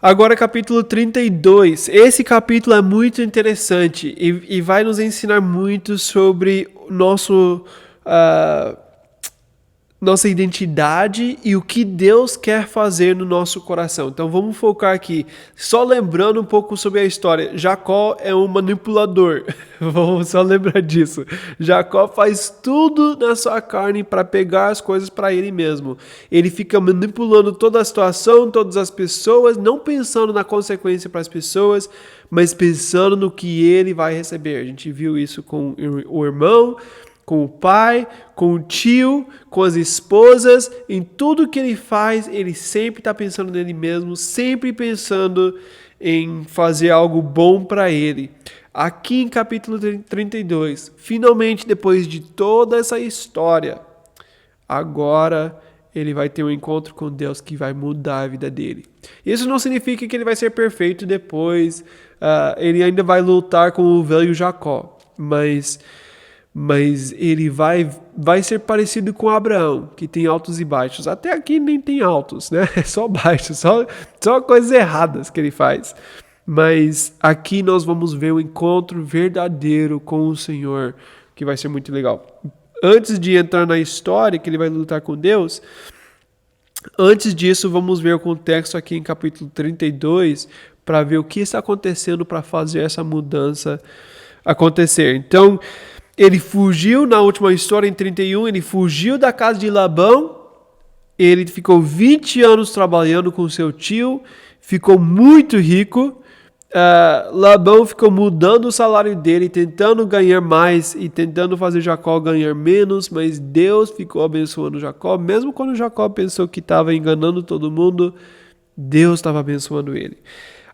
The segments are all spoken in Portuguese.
Agora capítulo 32. Esse capítulo é muito interessante e vai nos ensinar muito sobre nossa identidade e o que Deus quer fazer no nosso coração. Então vamos focar aqui, só lembrando um pouco sobre a história. Jacó é um manipulador, vamos só lembrar disso. Jacó faz tudo na sua carne para pegar as coisas para ele mesmo. Ele fica manipulando toda a situação, todas as pessoas, não pensando na consequência para as pessoas, mas pensando no que ele vai receber. A gente viu isso com o irmão, com o pai, com o tio, com as esposas, em tudo que ele faz, ele sempre está pensando nele mesmo, sempre pensando em fazer algo bom para ele. Aqui em capítulo 32, finalmente, depois de toda essa história, agora ele vai ter um encontro com Deus que vai mudar a vida dele. Isso não significa que ele vai ser perfeito depois, ele ainda vai lutar com o velho Jacó, mas ele vai ser parecido com Abraão, que tem altos e baixos. Até aqui nem tem altos, né? É só baixos, só coisas erradas que ele faz. Mas aqui nós vamos ver um encontro verdadeiro com o Senhor, que vai ser muito legal. Antes de entrar na história que ele vai lutar com Deus, antes disso vamos ver o contexto aqui em capítulo 32, para ver o que está acontecendo para fazer essa mudança acontecer. Então, ele fugiu na última história, em 31, ele fugiu da casa de Labão, ele ficou 20 anos trabalhando com seu tio, ficou muito rico, Labão ficou mudando o salário dele, tentando ganhar mais e tentando fazer Jacó ganhar menos, mas Deus ficou abençoando Jacó, mesmo quando Jacó pensou que estava enganando todo mundo, Deus estava abençoando ele.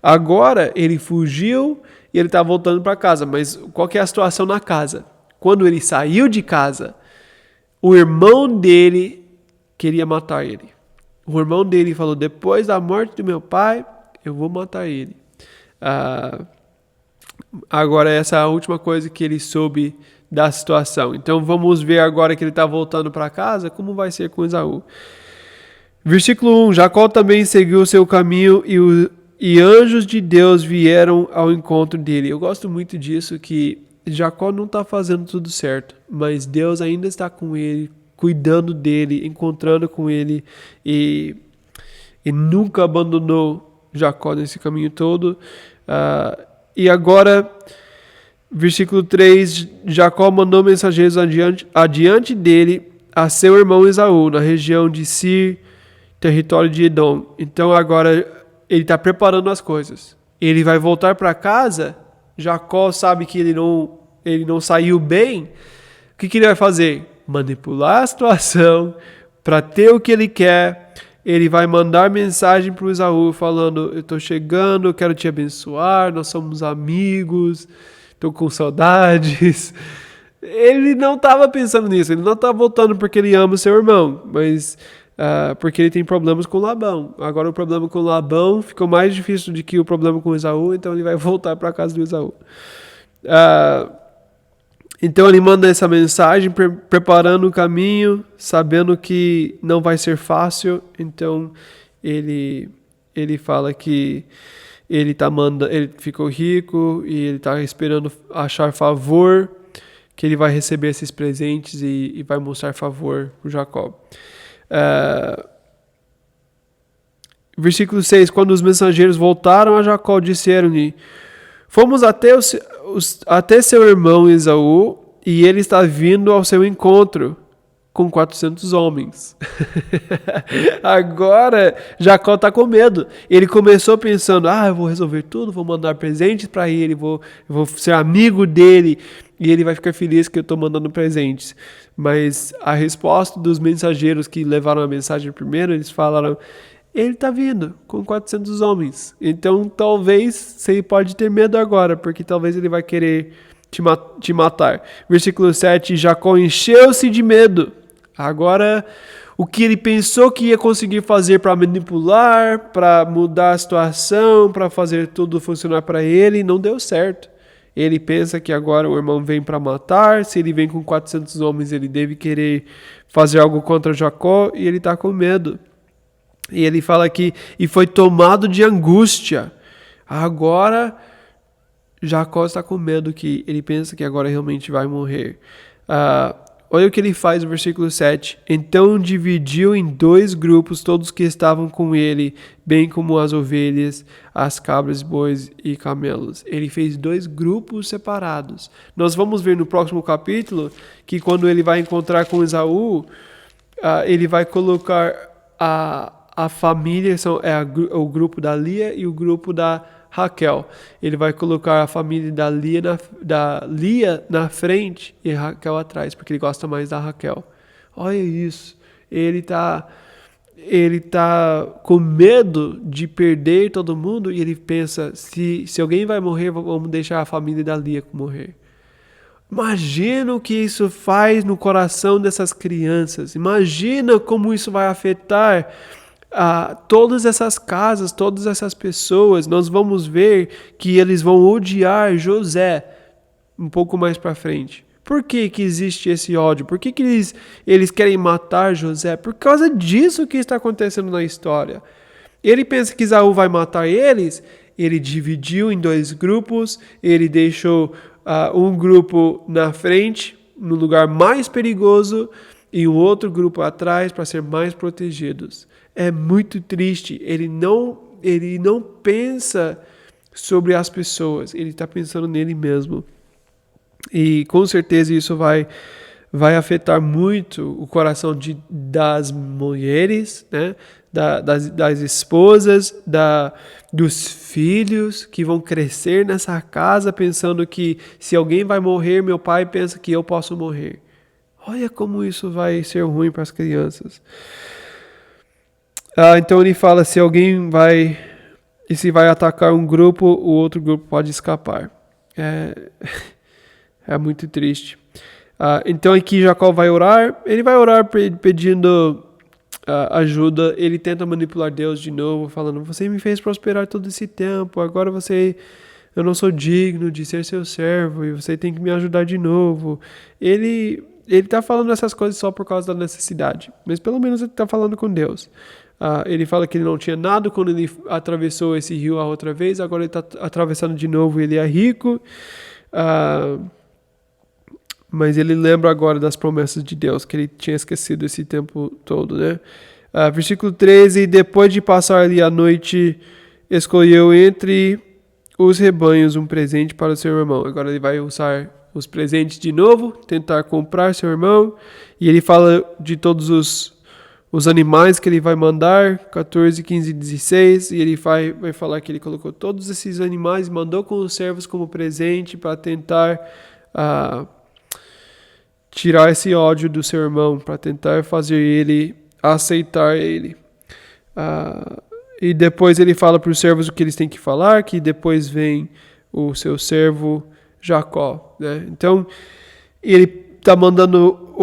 Agora ele fugiu e ele está voltando para casa, mas qual que é a situação na casa? Quando ele saiu de casa, o irmão dele queria matar ele. O irmão dele falou, depois da morte do meu pai, eu vou matar ele. Agora, essa é a última coisa que ele soube da situação. Então, vamos ver agora que ele está voltando para casa, como vai ser com Esaú. Versículo 1, Jacó também seguiu o seu caminho e anjos de Deus vieram ao encontro dele. Eu gosto muito disso, que Jacó não está fazendo tudo certo, mas Deus ainda está com ele, cuidando dele, encontrando com ele e nunca abandonou Jacó nesse caminho todo. E agora, versículo 3, Jacó mandou mensageiros adiante dele a seu irmão Esaú, na região de Sir, território de Edom. Então agora ele está preparando as coisas. Ele vai voltar para casa. Jacó sabe que ele não saiu bem. O que ele vai fazer? Manipular a situação para ter o que ele quer. Ele vai mandar mensagem para o Esaú falando, eu estou chegando, eu quero te abençoar, nós somos amigos, estou com saudades. Ele não estava pensando nisso, ele não está voltando porque ele ama o seu irmão, mas porque ele tem problemas com Labão. Agora o problema com Labão ficou mais difícil do que o problema com Esaú, então ele vai voltar para a casa do Esaú. Então ele manda essa mensagem, preparando o caminho, sabendo que não vai ser fácil. Então ele fala que ele ficou rico e ele está esperando achar favor, que ele vai receber esses presentes e vai mostrar favor para Jacó. Versículo 6, quando os mensageiros voltaram a Jacó, disseram-lhe, fomos até seu irmão Esaú, e ele está vindo ao seu encontro com 400 homens. Agora Jacó está com medo. Ele começou pensando, eu vou resolver tudo, vou mandar presentes para ele, vou ser amigo dele, e ele vai ficar feliz que eu estou mandando presentes. Mas a resposta dos mensageiros que levaram a mensagem primeiro, eles falaram, ele está vindo com 400 homens. Então talvez você pode ter medo agora, porque talvez ele vai querer te matar. Versículo 7, Jacó encheu-se de medo. Agora, o que ele pensou que ia conseguir fazer para manipular, para mudar a situação, para fazer tudo funcionar para ele, não deu certo. Ele pensa que agora o irmão vem para matar. Se ele vem com 400 homens, ele deve querer fazer algo contra Jacó, e ele está com medo. E ele fala aqui, e foi tomado de angústia. Agora, Jacó está com medo, que ele pensa que agora realmente vai morrer. Olha o que ele faz no versículo 7. Então dividiu em 2 grupos todos que estavam com ele, bem como as ovelhas, as cabras, bois e camelos. Ele fez 2 grupos separados. Nós vamos ver no próximo capítulo que quando ele vai encontrar com Esaú, ele vai colocar a família, o grupo da Lia e o grupo da Raquel. Ele vai colocar a família da Lia na frente e Raquel atrás, porque ele gosta mais da Raquel. Olha isso. Ele tá com medo de perder todo mundo, e ele pensa, se alguém vai morrer, vamos deixar a família da Lia morrer. Imagina o que isso faz no coração dessas crianças. Imagina como isso vai afetar todas essas casas, todas essas pessoas. Nós vamos ver que eles vão odiar José um pouco mais para frente. Por que existe esse ódio? Por que eles querem matar José? Por causa disso que está acontecendo na história. Ele pensa que Esaú vai matar eles. Ele dividiu em 2 grupos. Ele deixou um grupo na frente, no lugar mais perigoso, e um outro grupo atrás para ser mais protegidos. É muito triste. Ele não pensa sobre as pessoas. Ele está pensando nele mesmo. E com certeza isso vai afetar muito o coração das mulheres, né? Das esposas, dos filhos que vão crescer nessa casa pensando que se alguém vai morrer, meu pai pensa que eu posso morrer. Olha como isso vai ser ruim para as crianças. Então ele fala, se vai atacar um grupo, o outro grupo pode escapar. É muito triste. Então aqui Jacó vai orar. Ele vai orar pedindo ajuda. Ele tenta manipular Deus de novo, falando, você me fez prosperar todo esse tempo, agora eu não sou digno de ser seu servo, e você tem que me ajudar de novo. Ele está falando essas coisas só por causa da necessidade, mas pelo menos ele está falando com Deus. Ele fala que ele não tinha nada quando ele atravessou esse rio a outra vez, agora ele está atravessando de novo, ele é rico, mas ele lembra agora das promessas de Deus, que ele tinha esquecido esse tempo todo, né? Versículo 13, depois de passar ali a noite, escolheu entre os rebanhos um presente para o seu irmão. Agora ele vai usar os presentes de novo, tentar comprar seu irmão, e ele fala de todos os animais que ele vai mandar, 14, 15 e 16, e ele vai falar que ele colocou todos esses animais, mandou com os servos como presente para tentar tirar esse ódio do seu irmão, para tentar fazer ele aceitar ele. E depois ele fala para os servos o que eles têm que falar, que depois vem o seu servo Jacó, né? Então, ele está mandando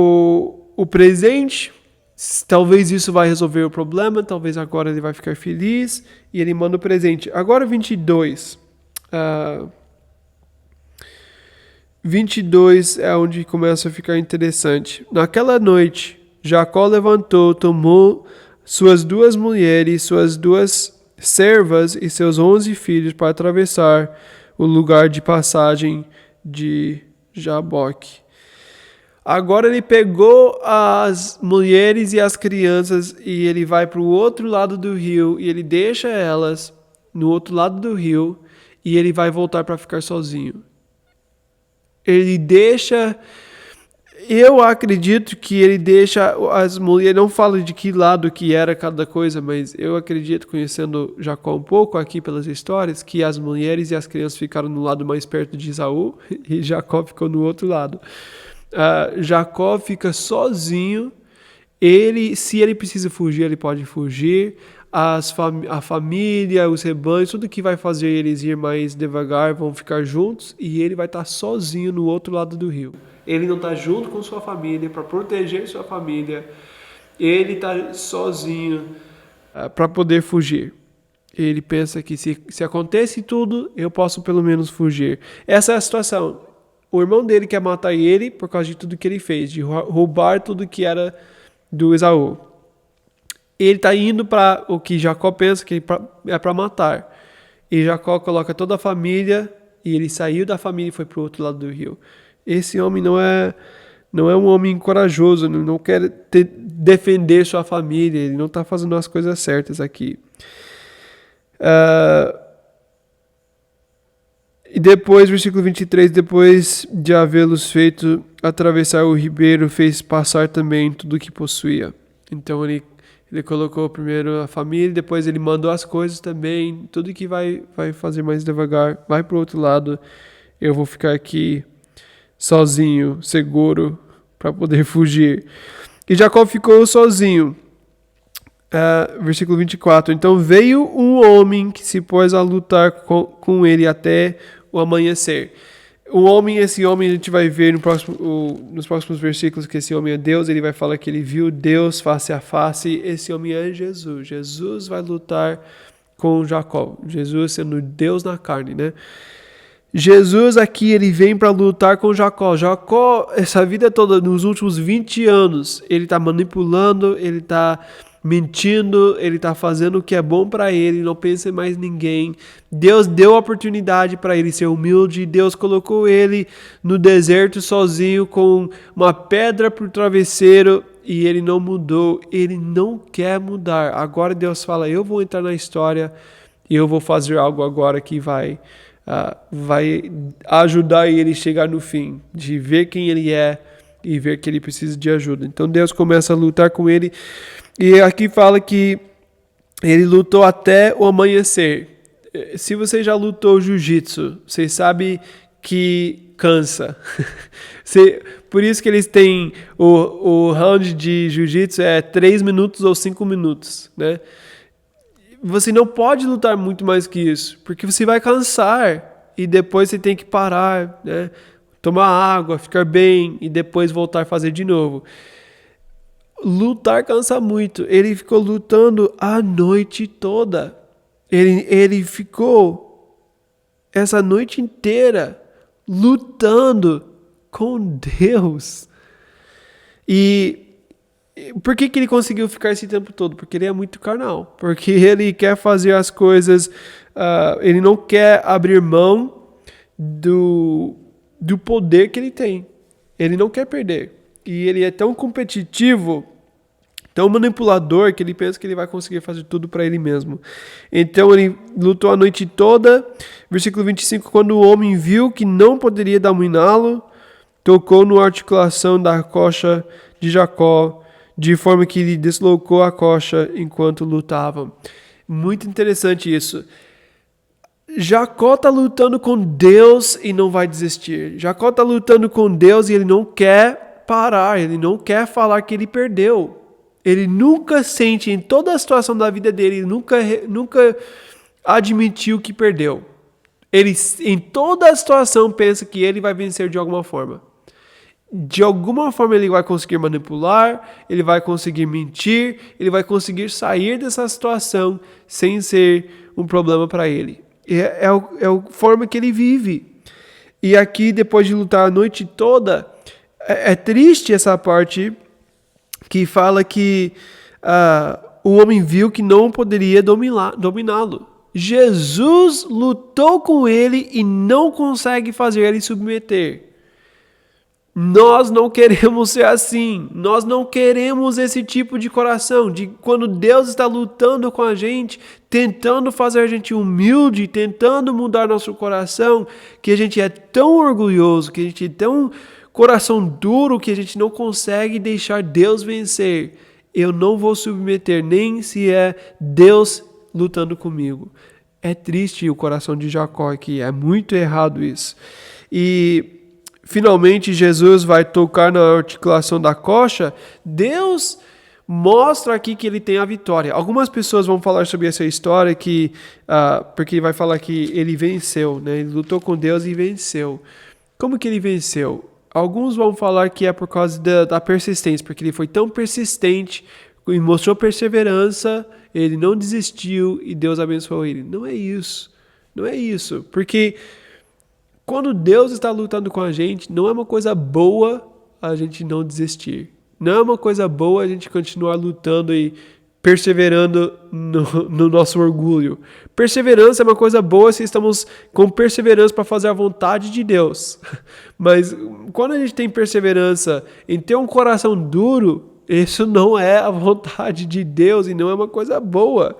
o presente. Talvez isso vai resolver o problema, talvez agora ele vai ficar feliz, e ele manda o presente. Agora 22. 22 é onde começa a ficar interessante. Naquela noite, Jacó levantou, tomou suas 2 mulheres, suas 2 servas e seus 11 filhos para atravessar o lugar de passagem de Jaboque. Agora ele pegou as mulheres e as crianças e ele vai para o outro lado do rio, e ele deixa elas no outro lado do rio, e ele vai voltar para ficar sozinho. Ele deixa... Eu acredito que ele deixa as mulheres... Não falo de que lado que era cada coisa, mas eu acredito, conhecendo Jacó um pouco aqui pelas histórias, que as mulheres e as crianças ficaram no lado mais perto de Esaú e Jacó ficou no outro lado. Jacó fica sozinho. Se ele precisa fugir, ele pode fugir. A família, os rebanhos, tudo que vai fazer eles ir mais devagar vão ficar juntos, e ele vai estar sozinho no outro lado do rio. Ele não está junto com sua família para proteger sua família. Ele está sozinho para poder fugir. Ele pensa que se acontece tudo, eu posso pelo menos fugir. Essa é a situação. O irmão dele quer matar ele por causa de tudo que ele fez, de roubar tudo que era do Esaú. Ele está indo para o que Jacó pensa que é para matar. E Jacó coloca toda a família, e ele saiu da família e foi para o outro lado do rio. Esse homem não é um homem corajoso, não quer defender sua família, ele não está fazendo as coisas certas aqui. E depois, versículo 23, depois de havê-los feito atravessar o ribeiro, fez passar também tudo o que possuía. Então ele colocou primeiro a família, depois ele mandou as coisas também, tudo que vai fazer mais devagar, vai para o outro lado, eu vou ficar aqui sozinho, seguro, para poder fugir. E Jacó ficou sozinho. Versículo 24. Então veio um homem que se pôs a lutar com ele até o amanhecer. Esse homem a gente vai ver nos próximos versículos que esse homem é Deus. Ele vai falar que ele viu Deus face a face. Esse homem é Jesus. Jesus vai lutar com Jacó. Jesus sendo Deus na carne, né? Jesus aqui, ele vem para lutar com Jacó. Jacó, essa vida toda, nos últimos 20 anos, ele está manipulando, ele está mentindo, ele está fazendo o que é bom para ele, não pensa em mais ninguém. Deus deu a oportunidade para ele ser humilde, Deus colocou ele no deserto sozinho com uma pedra por travesseiro e ele não mudou, ele não quer mudar. Agora Deus fala, eu vou entrar na história e eu vou fazer algo agora que vai ajudar ele a chegar no fim, de ver quem ele é e ver que ele precisa de ajuda. Então Deus começa a lutar com ele. E aqui fala que ele lutou até o amanhecer. Se você já lutou jiu-jitsu, você sabe que cansa. Por isso que eles têm o round de jiu-jitsu é 3 minutos ou 5 minutos, né? Você não pode lutar muito mais que isso, porque você vai cansar e depois você tem que parar, né? Tomar água, ficar bem e depois voltar a fazer de novo. Lutar cansa muito. Ele ficou lutando a noite toda. Ele ficou essa noite inteira lutando com Deus. E por que ele conseguiu ficar esse tempo todo? Porque ele é muito carnal. Porque ele quer fazer as coisas, ele não quer abrir mão do poder que ele tem. Ele não quer perder. E ele é tão competitivo, tão manipulador, que ele pensa que ele vai conseguir fazer tudo para ele mesmo. Então ele lutou a noite toda. Versículo 25, quando o homem viu que não poderia dominá-lo, tocou na articulação da coxa de Jacó, de forma que ele deslocou a coxa enquanto lutavam. Muito interessante isso. Jacó está lutando com Deus e não vai desistir. Jacó está lutando com Deus e ele não quer parar, ele não quer falar que ele perdeu. Ele nunca sente, em toda a situação da vida dele, ele nunca admitiu que perdeu. Ele, em toda a situação, pensa que ele vai vencer de alguma forma. De alguma forma ele vai conseguir manipular, ele vai conseguir mentir, ele vai conseguir sair dessa situação sem ser um problema para ele. É a forma que ele vive. E aqui, depois de lutar a noite toda, é triste essa parte que fala que o homem viu que não poderia dominá-lo. Jesus lutou com ele e não consegue fazer ele submeter. Nós não queremos ser assim. Nós não queremos esse tipo de coração, de quando Deus está lutando com a gente, tentando fazer a gente humilde, tentando mudar nosso coração, que a gente é tão orgulhoso, que a gente é tão coração duro, que a gente não consegue deixar Deus vencer. Eu não vou submeter, nem se é Deus lutando comigo. É triste o coração de Jacó aqui, é muito errado isso. E finalmente Jesus vai tocar na articulação da coxa. Deus mostra aqui que ele tem a vitória. Algumas pessoas vão falar sobre essa história porque vai falar que ele venceu, né? Ele lutou com Deus e venceu. Como que ele venceu? Alguns vão falar que é por causa da persistência, porque ele foi tão persistente e mostrou perseverança, ele não desistiu e Deus abençoou ele. Não é isso. Não é isso. Porque quando Deus está lutando com a gente, não é uma coisa boa a gente não desistir. Não é uma coisa boa a gente continuar lutando e perseverando no nosso orgulho. Perseverança é uma coisa boa se estamos com perseverança para fazer a vontade de Deus. Mas quando a gente tem perseverança em ter um coração duro, isso não é a vontade de Deus e não é uma coisa boa.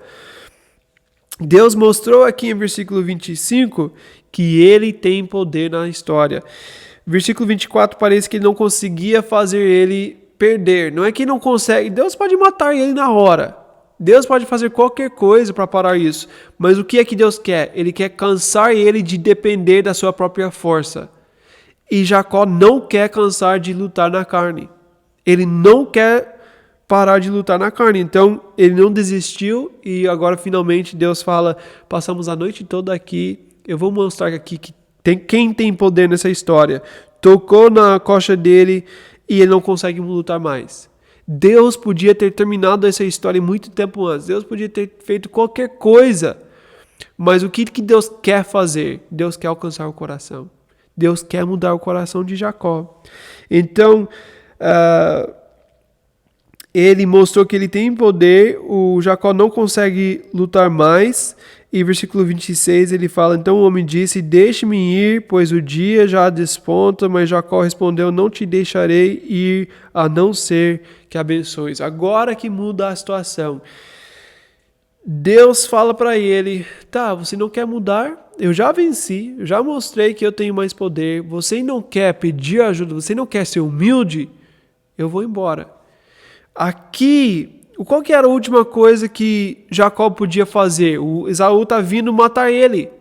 Deus mostrou aqui em versículo 25 que ele tem poder na história. Versículo 24 parece que ele não conseguia fazer ele perder. Não é que não consegue. Deus pode matar ele na hora. Deus pode fazer qualquer coisa para parar isso. Mas o que é que Deus quer? Ele quer cansar ele de depender da sua própria força. E Jacó não quer cansar de lutar na carne. Ele não quer parar de lutar na carne. Então, ele não desistiu e agora finalmente Deus fala, passamos a noite toda aqui, eu vou mostrar aqui que quem tem poder nessa história. Tocou na coxa dele e ele não consegue lutar mais. Deus podia ter terminado essa história muito tempo antes. Deus podia ter feito qualquer coisa. Mas o que Deus quer fazer? Deus quer alcançar o coração. Deus quer mudar o coração de Jacó. Então, ele mostrou que ele tem poder, o Jacó não consegue lutar mais. E versículo 26 ele fala, então o homem disse, deixe-me ir, pois o dia já desponta, mas Jacó respondeu, não te deixarei ir, a não ser que abençoes. Agora que muda a situação. Deus fala para ele, tá, você não quer mudar? Eu já venci, eu já mostrei que eu tenho mais poder, você não quer pedir ajuda, você não quer ser humilde? Eu vou embora. Aqui, qual que era a última coisa que Jacó podia fazer? O Esaú está vindo matar ele.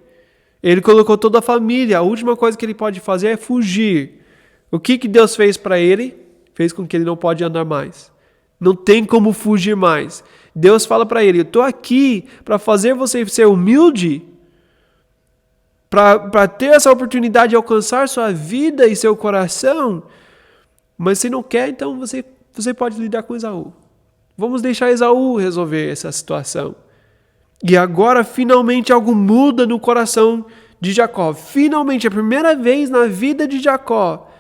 Ele colocou toda a família. A última coisa que ele pode fazer é fugir. O que Deus fez para ele? Fez com que ele não pode andar mais. Não tem como fugir mais. Deus fala para ele, eu estou aqui para fazer você ser humilde, para ter essa oportunidade de alcançar sua vida e seu coração, mas se não quer, então você pode lidar com Esaú. Vamos deixar Esaú resolver essa situação. E agora, finalmente, algo muda no coração de Jacó. Finalmente, a primeira vez na vida de Jacó,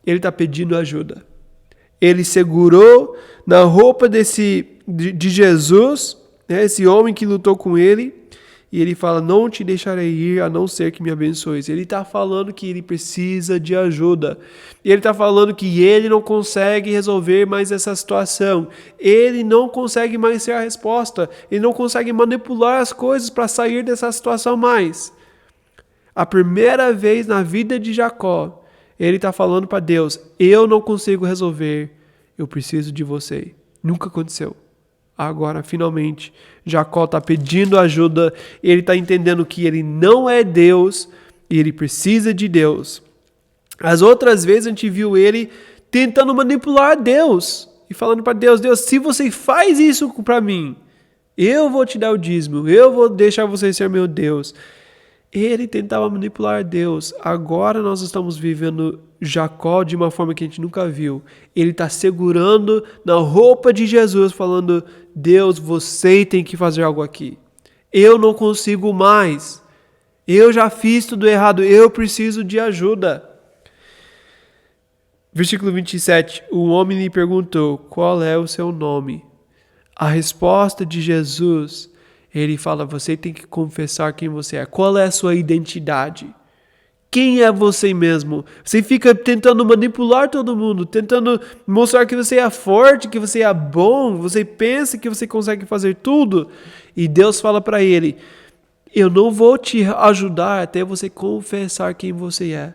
ele está pedindo ajuda. Ele segurou na roupa de Jesus, né, esse homem que lutou com ele, e ele fala, não te deixarei ir a não ser que me abençoes. Ele está falando que ele precisa de ajuda. Ele está falando que ele não consegue resolver mais essa situação. Ele não consegue mais ser a resposta. Ele não consegue manipular as coisas para sair dessa situação mais. A primeira vez na vida de Jacó, ele está falando para Deus, eu não consigo resolver, eu preciso de você. Nunca aconteceu. Agora, finalmente, Jacó está pedindo ajuda, ele está entendendo que ele não é Deus e ele precisa de Deus. As outras vezes a gente viu ele tentando manipular Deus e falando para Deus, Deus, se você faz isso para mim, eu vou te dar o dízimo, eu vou deixar você ser meu Deus. Ele tentava manipular Deus. Agora nós estamos vivendo Jacó de uma forma que a gente nunca viu. Ele está segurando na roupa de Jesus, falando, Deus, você tem que fazer algo aqui. Eu não consigo mais. Eu já fiz tudo errado. Eu preciso de ajuda. Versículo 27. O homem lhe perguntou, qual é o seu nome? A resposta de Jesus, ele fala, você tem que confessar quem você é. Qual é a sua identidade? Quem é você mesmo? Você fica tentando manipular todo mundo, tentando mostrar que você é forte, que você é bom, você pensa que você consegue fazer tudo. E Deus fala para ele, eu não vou te ajudar até você confessar quem você é.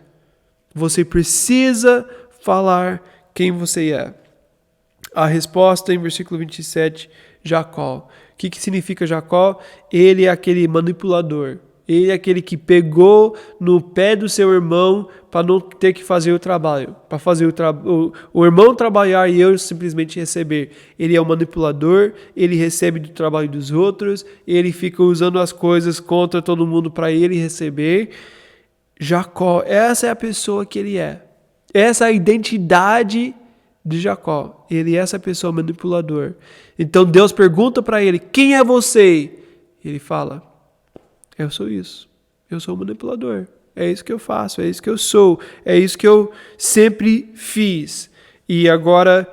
Você precisa falar quem você é. A resposta em versículo 27, Jacó. O que significa Jacó? Ele é aquele manipulador. Ele é aquele que pegou no pé do seu irmão para não ter que fazer o trabalho. Para fazer o irmão trabalhar e eu simplesmente receber. Ele é um manipulador, ele recebe do trabalho dos outros, ele fica usando as coisas contra todo mundo para ele receber. Jacó, essa é a pessoa que ele é. Essa é a identidade de Jacó. Ele é essa pessoa manipulador. Então Deus pergunta para ele, quem é você? Ele fala, eu sou isso. Eu sou um manipulador. É isso que eu faço, é isso que eu sou. É isso que eu sempre fiz. E agora,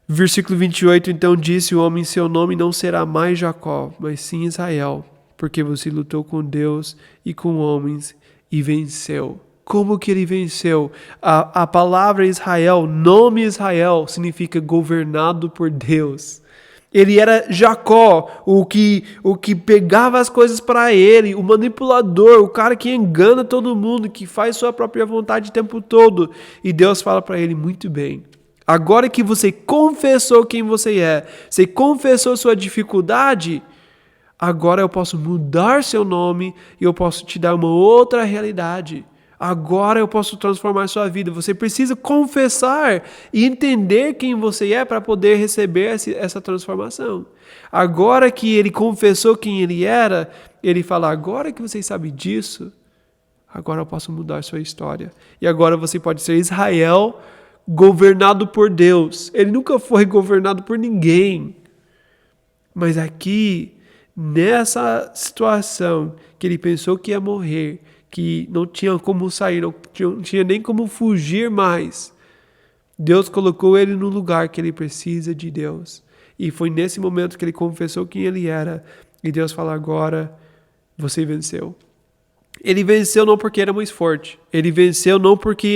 versículo 28, então disse o homem, seu nome não será mais Jacó, mas sim Israel, porque você lutou com Deus e com homens e venceu. Como que ele venceu? A palavra Israel, nome Israel, significa governado por Deus. Ele era Jacó, o que pegava as coisas para ele, o manipulador, o cara que engana todo mundo, que faz sua própria vontade o tempo todo. E Deus fala para ele, muito bem. Agora que você confessou quem você é, você confessou sua dificuldade, agora eu posso mudar seu nome e eu posso te dar uma outra realidade. Agora eu posso transformar sua vida. Você precisa confessar e entender quem você é para poder receber essa transformação. Agora que ele confessou quem ele era, ele fala, agora que você sabe disso, agora eu posso mudar sua história. E agora você pode ser Israel governado por Deus. Ele nunca foi governado por ninguém. Mas aqui, nessa situação que ele pensou que ia morrer, que não tinha como sair, não tinha nem como fugir mais, Deus colocou ele no lugar que ele precisa de Deus. E foi nesse momento que ele confessou quem ele era. E Deus fala, agora você venceu. Ele venceu não porque era mais forte. Ele venceu não porque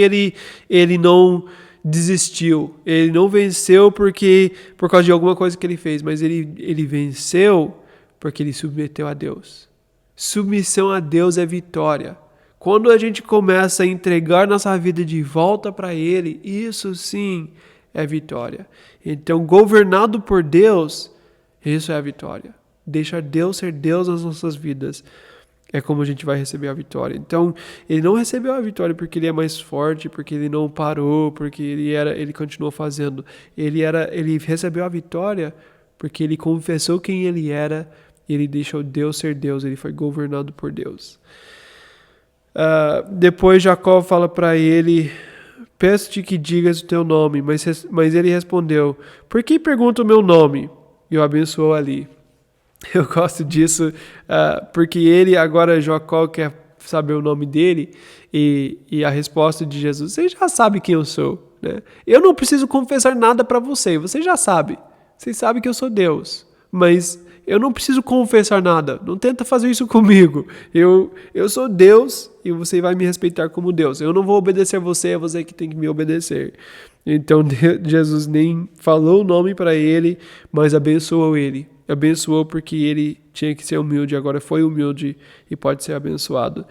ele não desistiu. Ele não venceu por causa de alguma coisa que ele fez. Mas ele venceu porque ele submeteu a Deus. Submissão a Deus é vitória. Quando a gente começa a entregar nossa vida de volta para Ele, isso sim é vitória. Então, governado por Deus, isso é a vitória. Deixar Deus ser Deus nas nossas vidas é como a gente vai receber a vitória. Então, ele não recebeu a vitória porque ele é mais forte, porque ele não parou, porque ele continuou fazendo. Ele recebeu a vitória porque ele confessou quem ele era, ele deixou Deus ser Deus, ele foi governado por Deus. Depois Jacó fala para ele, peço-te que digas o teu nome, mas ele respondeu, por que pergunta o meu nome? E o abençoou ali. Eu gosto disso, porque agora Jacó quer saber o nome dele, e a resposta de Jesus, você já sabe quem eu sou, né? Eu não preciso confessar nada para você já sabe, você sabe que eu sou Deus, mas eu não preciso confessar nada, não tenta fazer isso comigo, eu sou Deus e você vai me respeitar como Deus, eu não vou obedecer a você, é você que tem que me obedecer. Então Jesus nem falou o nome para ele, mas abençoou ele, abençoou porque ele tinha que ser humilde, agora foi humilde e pode ser abençoado.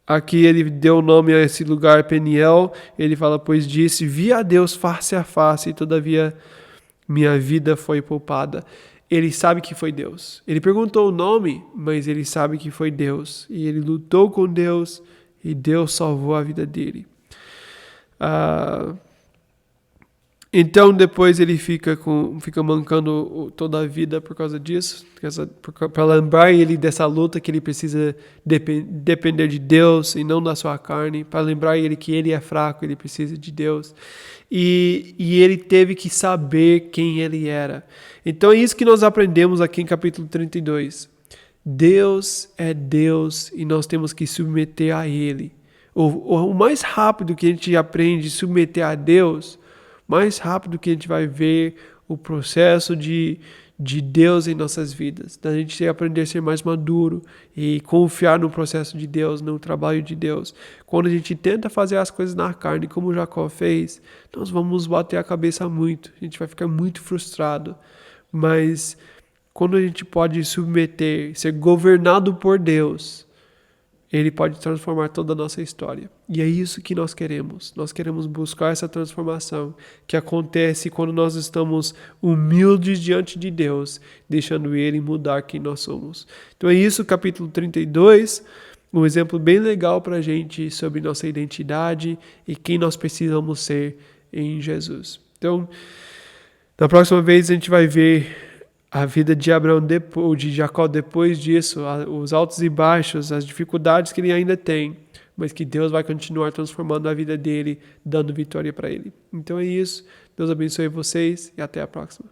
Aqui ele deu o nome a esse lugar Peniel, ele fala, pois disse, vi a Deus face a face e todavia minha vida foi poupada. Ele sabe que foi Deus. Ele perguntou o nome, mas ele sabe que foi Deus. E ele lutou com Deus e Deus salvou a vida dele. Então depois ele fica mancando toda a vida por causa disso, para lembrar ele dessa luta que ele precisa depender de Deus e não da sua carne, para lembrar ele que ele é fraco, ele precisa de Deus. E ele teve que saber quem ele era. Então é isso que nós aprendemos aqui em capítulo 32. Deus é Deus e nós temos que submeter a Ele. O mais rápido que a gente aprende a submeter a Deus, mais rápido que a gente vai ver o processo de Deus em nossas vidas. Da gente aprender a ser mais maduro e confiar no processo de Deus, no trabalho de Deus. Quando a gente tenta fazer as coisas na carne, como Jacó fez, nós vamos bater a cabeça muito. A gente vai ficar muito frustrado. Mas quando a gente pode submeter, ser governado por Deus, Ele pode transformar toda a nossa história. E é isso que nós queremos. Nós queremos buscar essa transformação que acontece quando nós estamos humildes diante de Deus, deixando Ele mudar quem nós somos. Então é isso, capítulo 32, um exemplo bem legal para a gente sobre nossa identidade e quem nós precisamos ser em Jesus. Então, na próxima vez a gente vai ver a vida de Abraão de Jacó depois disso, os altos e baixos, as dificuldades que ele ainda tem, mas que Deus vai continuar transformando a vida dele, dando vitória para ele. Então é isso. Deus abençoe vocês e até a próxima.